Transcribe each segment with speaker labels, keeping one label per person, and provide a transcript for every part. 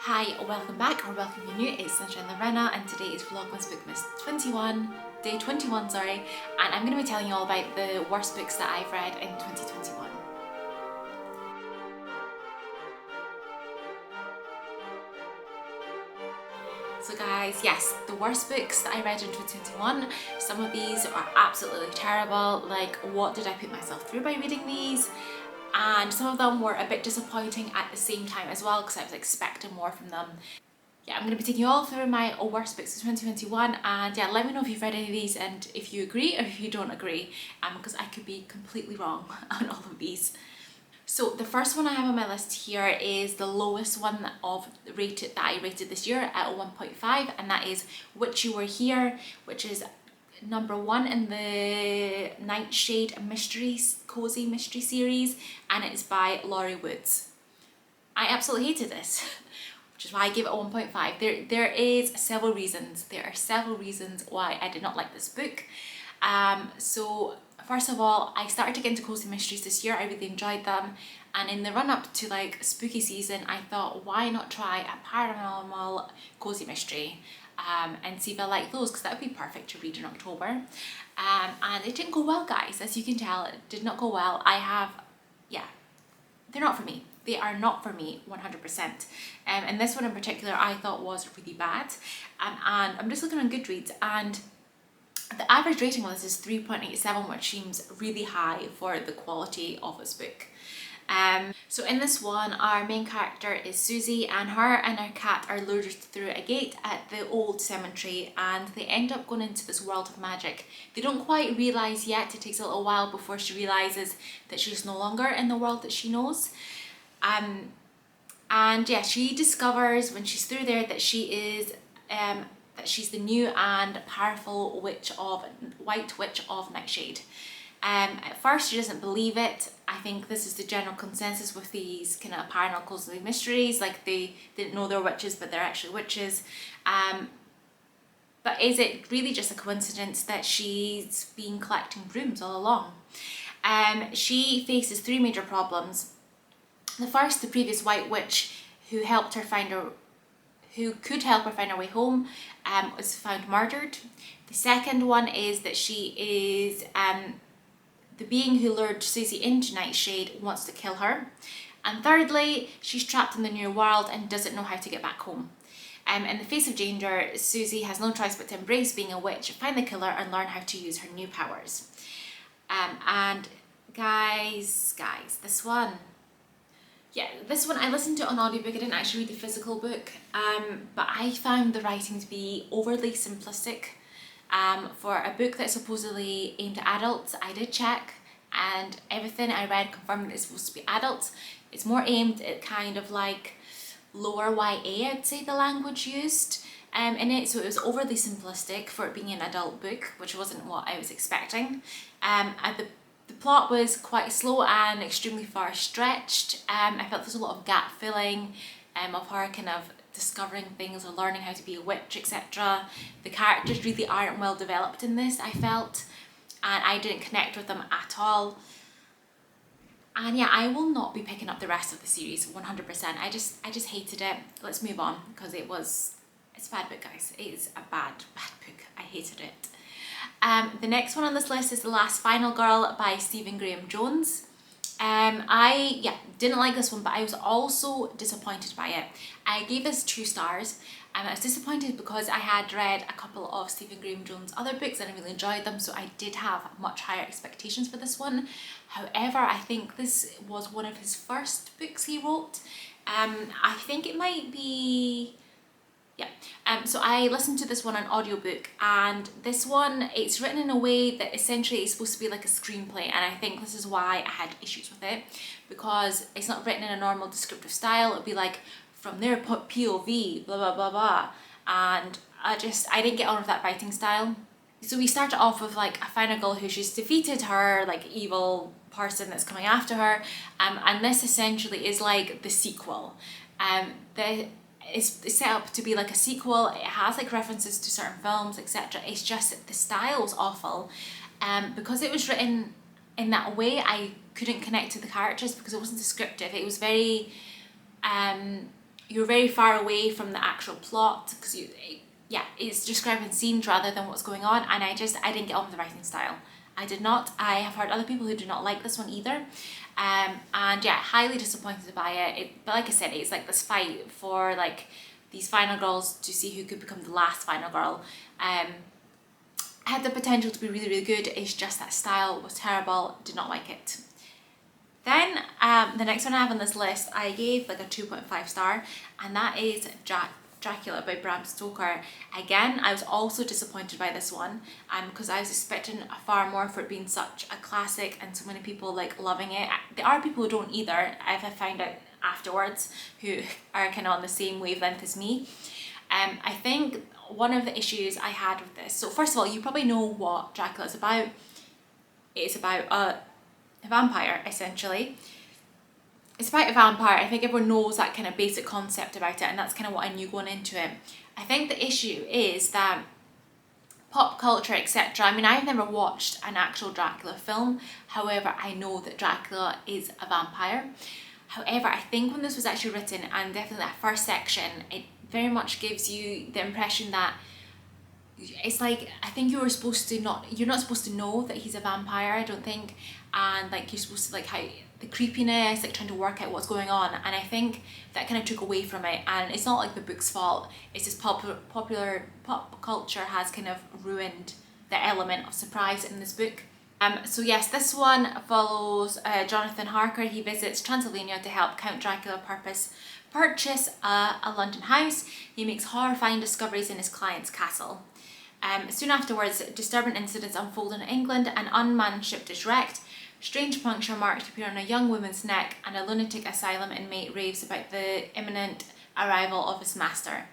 Speaker 1: Hi, welcome back, or welcome if you're new. It's Sunshine Lorena, and today is Vlogmas Bookmas 21, day 21, sorry, and I'm going to be telling you all about the worst books that I've read in 2021. So guys, yes, the worst books that I read in 2021, some of these are absolutely terrible, like what did I put myself through by reading these? And some of them were a bit disappointing at the same time as well, because I was expecting more from them. Yeah, I'm going to be taking you all through my worst books of 2021, and yeah, let me know if you've read any of these and if you agree or if you don't agree, because I could be completely wrong on all of these. So the first one I have on my list here is the lowest one of that I rated this year at 1.5, and that is Witch You Were Here, which is number 1 in the Nightshade Mysteries, cozy mystery series, and it's by Laurie Woods. I absolutely hated this, which is why I gave it a 1.5. There are several reasons why I did not like this book. So first of all, I started to get into cozy mysteries this year. I really enjoyed them, and in the run up to like spooky season, I thought, why not try a paranormal cozy mystery and see if I like those, because that would be perfect to read in October. And it didn't go well, guys. As you can tell, it did not go well. They're not for me. They are not for me 100%. And this one in particular I thought was really bad. And I'm just looking on Goodreads, and the average rating on this is 3.87, which seems really high for the quality of this book. So in this one, our main character is Susie, and her and her cat are lured through a gate at the old cemetery, and they end up going into this world of magic. They don't quite realise yet, it takes a little while before she realises that she's no longer in the world that she knows. And yeah, she discovers when she's through there that she's the new and powerful White Witch of Nightshade. At first she doesn't believe it. I think this is the general consensus with these kind of paranormal cozy mysteries, like they didn't know they're witches but they're actually witches. But is it really just a coincidence that she's been collecting brooms all along? She faces 3 major problems. The first, the previous White Witch who could help her find her way home, was found murdered. The second one is that she is the being who lured Susie into Nightshade wants to kill her. And thirdly, she's trapped in the new world and doesn't know how to get back home. In the face of danger, Susie has no choice but to embrace being a witch, find the killer, and learn how to use her new powers. And guys, this one I listened to it on audiobook. I didn't actually read the physical book, but I found the writing to be overly simplistic. For a book that's supposedly aimed at adults, I did check, and everything I read confirmed that it's supposed to be adults. It's more aimed at kind of like lower YA, I'd say, the language used in it, so it was overly simplistic for it being an adult book, which wasn't what I was expecting. And the plot was quite slow and extremely far stretched. I felt there was a lot of gap filling of her kind of discovering things or learning how to be a witch, etc. The characters really aren't well developed in this, I felt, and I didn't connect with them at all. And yeah, I will not be picking up the rest of the series 100%. I just hated it. Let's move on, because it's a bad book, guys. It is a bad book. I hated it. The next one on this list is The Last Final Girl by Stephen Graham Jones. I didn't like this one, but I was also disappointed by it. I gave this 2 stars, and I was disappointed because I had read a couple of Stephen Graham Jones' other books and I really enjoyed them, so I did have much higher expectations for this one. However, I think this was one of his first books he wrote. I think it might be... so I listened to this one on audiobook, and this one, it's written in a way that essentially is supposed to be like a screenplay, and I think this is why I had issues with it, because it's not written in a normal descriptive style. It would be like, from their POV, blah blah blah blah, and I didn't get on with that writing style. So we started off with like a final girl who she's defeated her like evil person that's coming after her, and this essentially is like the sequel. It's set up to be like a sequel. It has like references to certain films, etc. It's just that the style was awful. Because it was written in that way, I couldn't connect to the characters because it wasn't descriptive. It was very you're very far away from the actual plot, because it's describing scenes rather than what's going on, and I didn't get on with the writing style. I did not. I have heard other people who do not like this one either. And yeah, highly disappointed by it. But like I said, it's like this fight for like these final girls to see who could become the last final girl. Had the potential to be really, really good. It's just that style was terrible. Did not like it. Then the next one I have on this list, I gave like a 2.5 star, and that is Dracula by Bram Stoker. Again, I was also disappointed by this one, because I was expecting far more for it being such a classic and so many people like loving it. There are people who don't either, I've found out afterwards, who are kind of on the same wavelength as me. I think one of the issues I had with this, so first of all, you probably know what Dracula is about. It's about a vampire, essentially. It's about a vampire. I think everyone knows that kind of basic concept about it, and that's kind of what I knew going into it. I think the issue is that pop culture, etc. I mean, I've never watched an actual Dracula film. However, I know that Dracula is a vampire. However, I think when this was actually written, and definitely that first section, it very much gives you the impression that it's like, I think you're not supposed to know that he's a vampire, I don't think, and like you're supposed to like how the creepiness, like trying to work out what's going on, and I think that kind of took away from it. And it's not like the book's fault, it's just popular pop culture has kind of ruined the element of surprise in this book. So yes, this one follows Jonathan Harker. He visits Transylvania to help Count Dracula purchase a London house. He makes horrifying discoveries in his client's castle. Soon afterwards, disturbing incidents unfold in England. An unmanned ship is wrecked, strange puncture marks appear on a young woman's neck, and a lunatic asylum inmate raves about the imminent arrival of his master.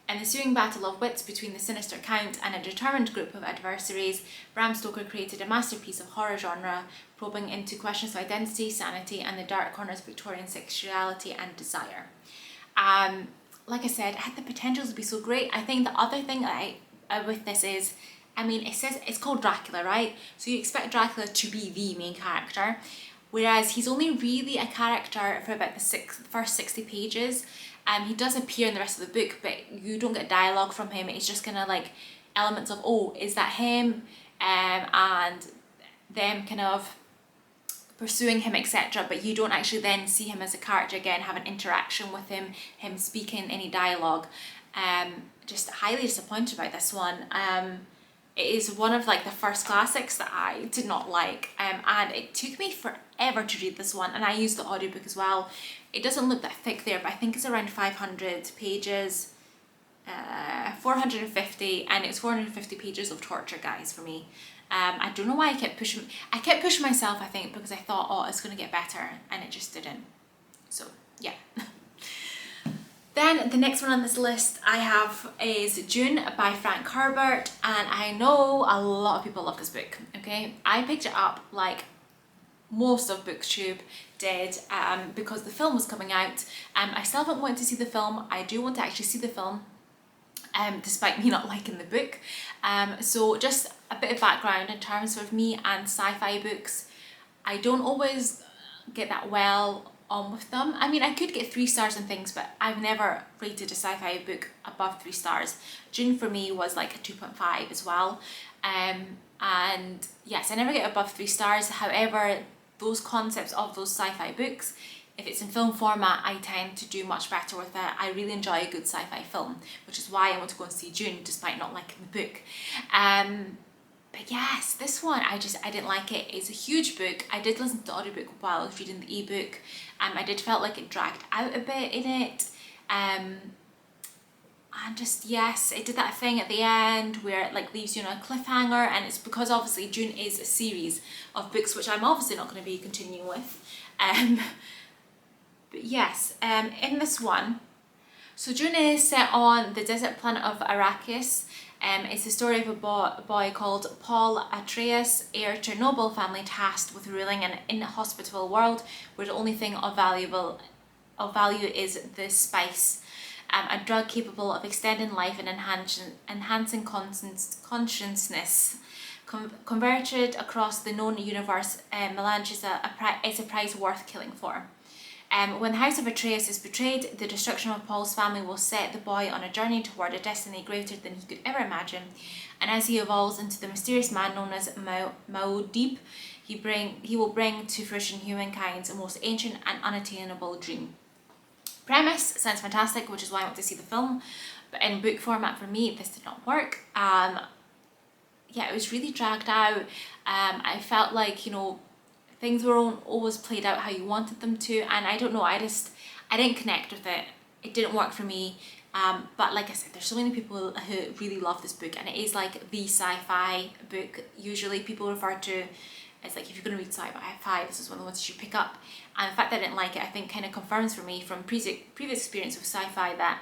Speaker 1: In the ensuing battle of wits between the sinister Count and a determined group of adversaries, Bram Stoker created a masterpiece of horror genre, probing into questions of identity, sanity, and the dark corners of Victorian sexuality and desire. Like I said, it had the potential to be so great. I think the other thing with this is, I mean, it says it's called Dracula, right? So you expect Dracula to be the main character, whereas he's only really a character for about the first 60 pages. He does appear in the rest of the book, but you don't get dialogue from him. It's just kind of like elements of, oh, is that him? And them kind of pursuing him, etc. But you don't actually then see him as a character again, have an interaction with him speaking any dialogue. Just highly disappointed by this one. It is one of like the first classics that I did not like, and it took me forever to read this one, and I used the audiobook as well. It doesn't look that thick there, but I think it's around 500 pages, 450, and it's 450 pages of torture, guys, for me. I don't know why I kept pushing myself, I think, because I thought, oh, it's going to get better, and it just didn't. So, yeah. Then the next one on this list I have is June by Frank Herbert, and I know a lot of people love this book, okay? I picked it up like most of BookTube did, because the film was coming out. I still haven't wanted to see the film. I do want to actually see the film, despite me not liking the book. So just a bit of background in terms of me and sci-fi books. I don't always get that well on with them. I mean, I could get 3 stars and things, but I've never rated a sci-fi book above 3 stars. June for me was like a 2.5 as well. And yes, I never get above 3 stars. However, those concepts of those sci-fi books, if it's in film format, I tend to do much better with it. I really enjoy a good sci-fi film, which is why I want to go and see June despite not liking the book. But yes, this one, I didn't like it. It's a huge book. I did listen to the audiobook while I was reading the ebook. I did felt like it dragged out a bit in it. And just, yes, it did that thing at the end where it like leaves you on a cliffhanger, and it's because obviously June is a series of books, which I'm obviously not going to be continuing with. But yes, in this one, so June is set on the desert planet of Arrakis. It's the story of a boy called Paul Atreus, heir to a noble family tasked with ruling an inhospitable world where the only thing of value is the spice, a drug capable of extending life and enhancing consciousness. Converted across the known universe, melange is a prize worth killing for. When the house of Atreus is betrayed, the destruction of Paul's family will set the boy on a journey toward a destiny greater than he could ever imagine. And as he evolves into the mysterious man known as Muad'Dib, he will bring to fruition humankind's most ancient and unattainable dream. Premise sounds fantastic, which is why I went to see the film, but in book format for me, this did not work. Yeah, it was really dragged out. I felt like, you know, things weren't always played out how you wanted them to, and I don't know, I didn't connect with it. It didn't work for me. But like I said, there's so many people who really love this book, and it is like the sci-fi book. Usually people refer to, it's like, if you're going to read sci-fi, this is one of the ones you should pick up. And the fact that I didn't like it, I think kind of confirms for me from previous experience with sci-fi that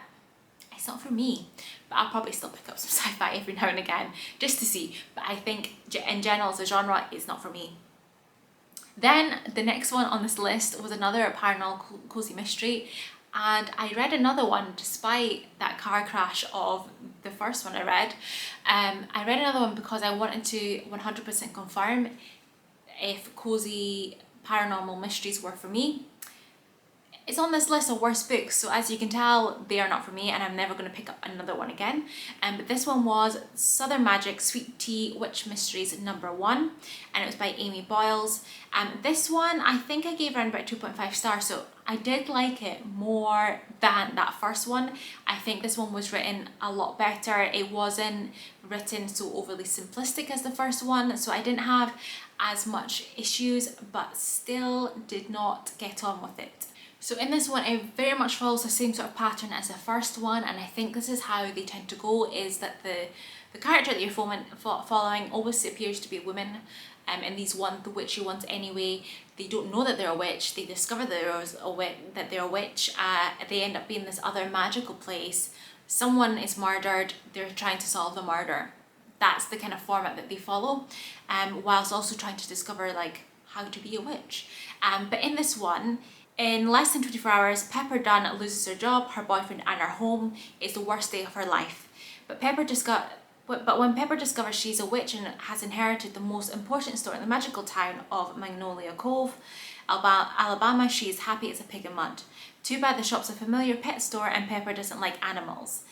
Speaker 1: it's not for me. But I'll probably still pick up some sci-fi every now and again just to see. But I think in general as a genre, it's not for me. Then the next one on this list was another paranormal cozy mystery, and I read another one despite that car crash of the first one I read. I read another one because I wanted to 100% confirm if cozy paranormal mysteries were for me. It's on this list of worst books, so as you can tell, they are not for me, and I'm never going to pick up another one again. But this one was Southern Magic Sweet Tea Witch Mysteries #1, and it was by Amy Boyles. This one, I think I gave around about 2.5 stars, so I did like it more than that first one. I think this one was written a lot better. It wasn't written so overly simplistic as the first one, so I didn't have as much issues, but still did not get on with it. So in this one, it very much follows the same sort of pattern as the first one, and I think this is how they tend to go, is that the character that you're following always appears to be a woman. In these the witchy ones anyway, they don't know that they're a witch, they discover that they're a witch, they end up being in this other magical place, someone is murdered, they're trying to solve the murder. That's the kind of format that they follow, whilst also trying to discover like how to be a witch. But in this one, in less than 24 hours, Pepper Dunn loses her job, her boyfriend and her home. It's the worst day of her life. But when Pepper discovers she's a witch and has inherited the most important store in the magical town of Magnolia Cove, Alabama, she is happy as a pig in mud. Too bad the shop's a familiar pet store and Pepper doesn't like animals.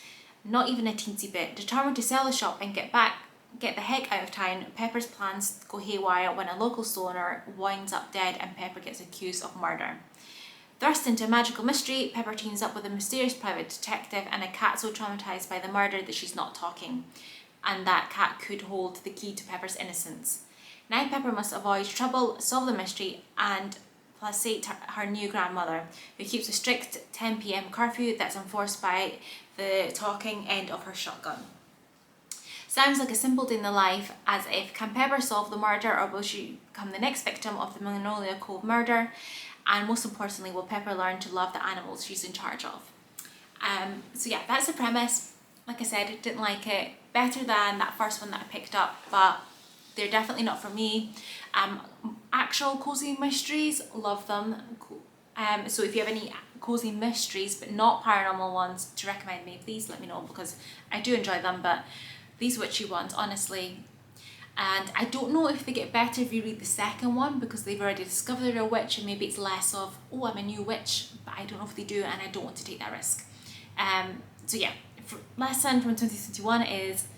Speaker 1: Not even a teensy bit. Determined to sell the shop and get the heck out of town, Pepper's plans go haywire when a local store owner winds up dead and Pepper gets accused of murder. Thrust into a magical mystery, Pepper teams up with a mysterious private detective and a cat so traumatized by the murder that she's not talking. And that cat could hold the key to Pepper's innocence. Now Pepper must avoid trouble, solve the mystery, and placate her new grandmother, who keeps a strict 10 PM curfew that's enforced by the talking end of her shotgun. Sounds like a simple day in the life, as if can Pepper solve the murder, or will she become the next victim of the Magnolia Cove murder? And most importantly, will Pepper learn to love the animals she's in charge of? So yeah, that's the premise. Like I said, I didn't like it. Better than that first one that I picked up, but they're definitely not for me. Actual cozy mysteries, love them. So if you have any cozy mysteries, but not paranormal ones, to recommend me, please let me know, because I do enjoy them, but these witchy ones, honestly. And I don't know if they get better if you read the second one, because they've already discovered they're a witch, and maybe it's less of, oh, I'm a new witch, but I don't know if they do, and I don't want to take that risk. So yeah, lesson from 2021 is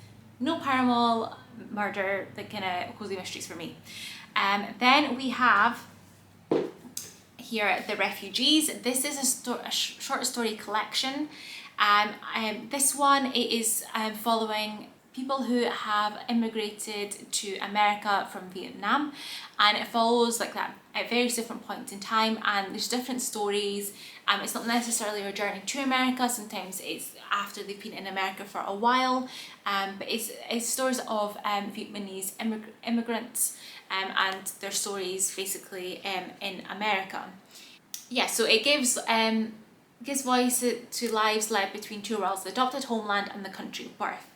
Speaker 1: no paranormal murder, the kind of cozy mysteries for me. Then we have here The Refugees. This is a short story collection. This one, it is following people who have immigrated to America from Vietnam, and it follows like that at various different points in time, and there's different stories. It's not necessarily a journey to America, sometimes it's after they've been in America for a while, but it's stories of Vietnamese immigrants and their stories basically in America. Yeah, so it gives voice to lives led between two worlds, the adopted homeland and the country of birth.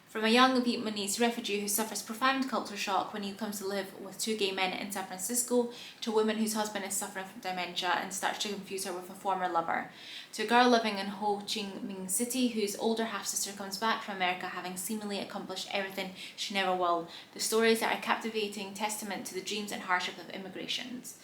Speaker 1: From a young Vietnamese refugee who suffers profound culture shock when he comes to live with two gay men in San Francisco, to a woman whose husband is suffering from dementia and starts to confuse her with a former lover, to a girl living in Ho Chi Minh City whose older half-sister comes back from America having seemingly accomplished everything she never will. The stories are a captivating testament to the dreams and hardship of immigrations.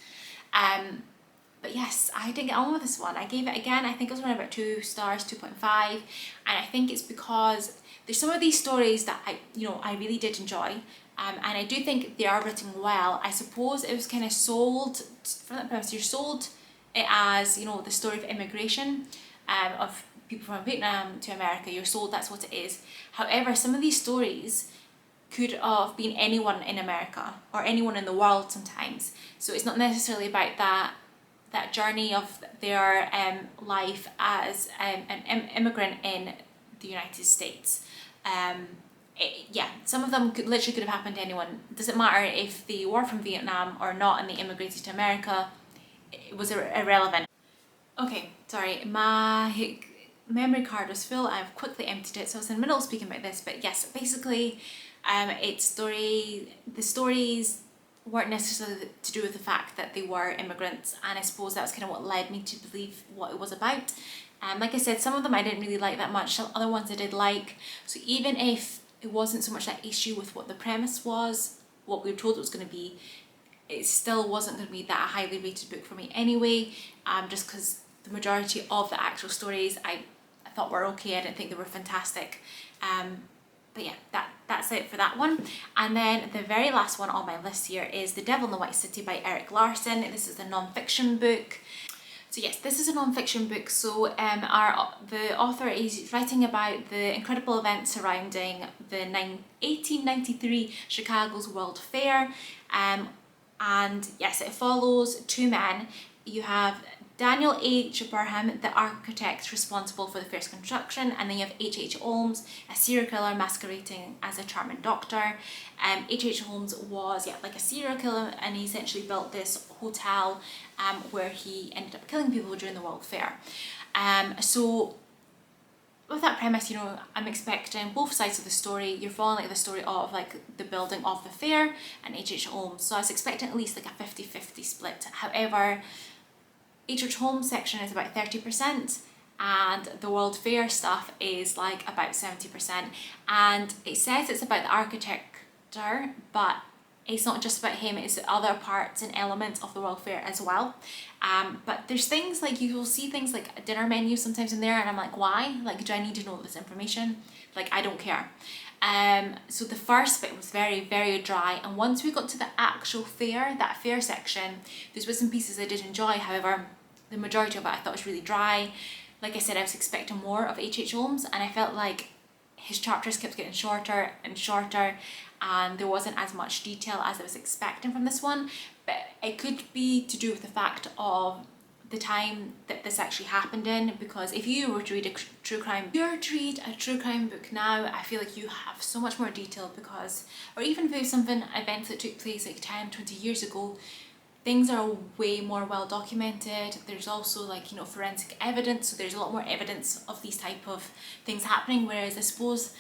Speaker 1: But yes, I didn't get on with this one. I gave it, again, I think it was around about 2 stars, 2.5. And I think it's because there's some of these stories that I really did enjoy. And I do think they are written well. I suppose it was kind of sold, from that premise, you're sold it as, the story of immigration, of people from Vietnam to America. You're sold that's what it is. However, some of these stories could have been anyone in America or anyone in the world sometimes. So it's not necessarily about that journey of their life as an immigrant in the United States. Yeah, some of them literally could have happened to anyone. It doesn't matter if they were from Vietnam or not and they immigrated to America, it was irrelevant. Okay, sorry, my memory card was full. I've quickly emptied it, so I was in the middle of speaking about this, but yes, basically the stories weren't necessarily to do with the fact that they were immigrants, and I suppose that's kind of what led me to believe what it was about. Like I said, some of them I didn't really like that much, some other ones I did like. So even if it wasn't so much that issue with what the premise was, what we were told it was going to be, it still wasn't going to be that highly rated book for me anyway, just because the majority of the actual stories I thought were okay. I didn't think they were fantastic. But yeah, that's it for that one. And then the very last one on my list here is The Devil in the White City by Erik Larson. This is a non-fiction book. So yes, this is a non-fiction book. So the author is writing about the incredible events surrounding the 1893 Chicago's World Fair. And yes, it follows two men. You have Daniel H. Burham, the architect responsible for the fair's construction, and then you have H.H. Holmes, a serial killer masquerading as a charming doctor. H.H. Holmes was like a serial killer, and he essentially built this hotel where he ended up killing people during the World Fair. So with that premise, I'm expecting both sides of the story. You're following the story of the building of the fair and H.H. Holmes. So I was expecting at least a 50-50 split. However, H.H. Holmes section is about 30% and the World Fair stuff is about 70%. And it says it's about the architecture, but it's not just about him, it's other parts and elements of the World Fair as well. But there's things you will see things like a dinner menu sometimes in there, and I'm like, why? Do I need to know this information? I don't care. So the first bit was very, very dry, and once we got to the actual fair, that fair section, there's bits and pieces I did enjoy. However, the majority of it I thought was really dry. Like I said, I was expecting more of H.H. Holmes, and I felt like his chapters kept getting shorter and shorter, and there wasn't as much detail as I was expecting from this one. But it could be to do with the fact of the time that this actually happened in, because if you were to read a true crime book now, I feel like you have so much more detail, because, or even if it was events that took place 10-20 years ago, things are way more well documented. There's also forensic evidence, so there's a lot more evidence of these type of things happening, whereas I suppose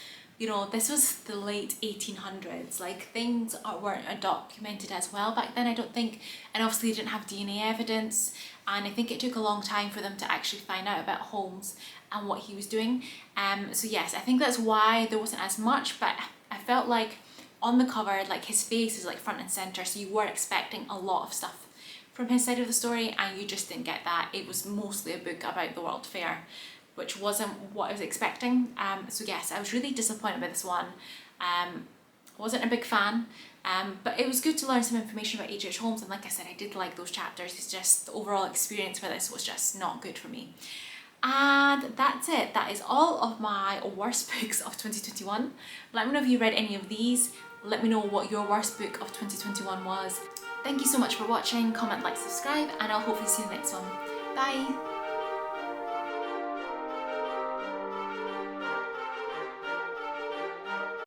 Speaker 1: this was the late 1800s, things weren't documented as well back then, I don't think, and obviously they didn't have DNA evidence, and I think it took a long time for them to actually find out about Holmes and what he was doing. So yes, I think that's why there wasn't as much, but I felt like on the cover, his face is front and center, so you were expecting a lot of stuff from his side of the story, and you just didn't get that. It was mostly a book about the World Fair, which wasn't what I was expecting. So yes, I was really disappointed by this one. Wasn't a big fan, but it was good to learn some information about H.H. Holmes, and like I said, I did like those chapters. It's just the overall experience for this was just not good for me. And that's it. That is all of my worst books of 2021. Let me know if you read any of these. Let me know what your worst book of 2021 was. Thank you so much for watching. Comment, like, subscribe, and I'll hopefully see you in the next one. Bye!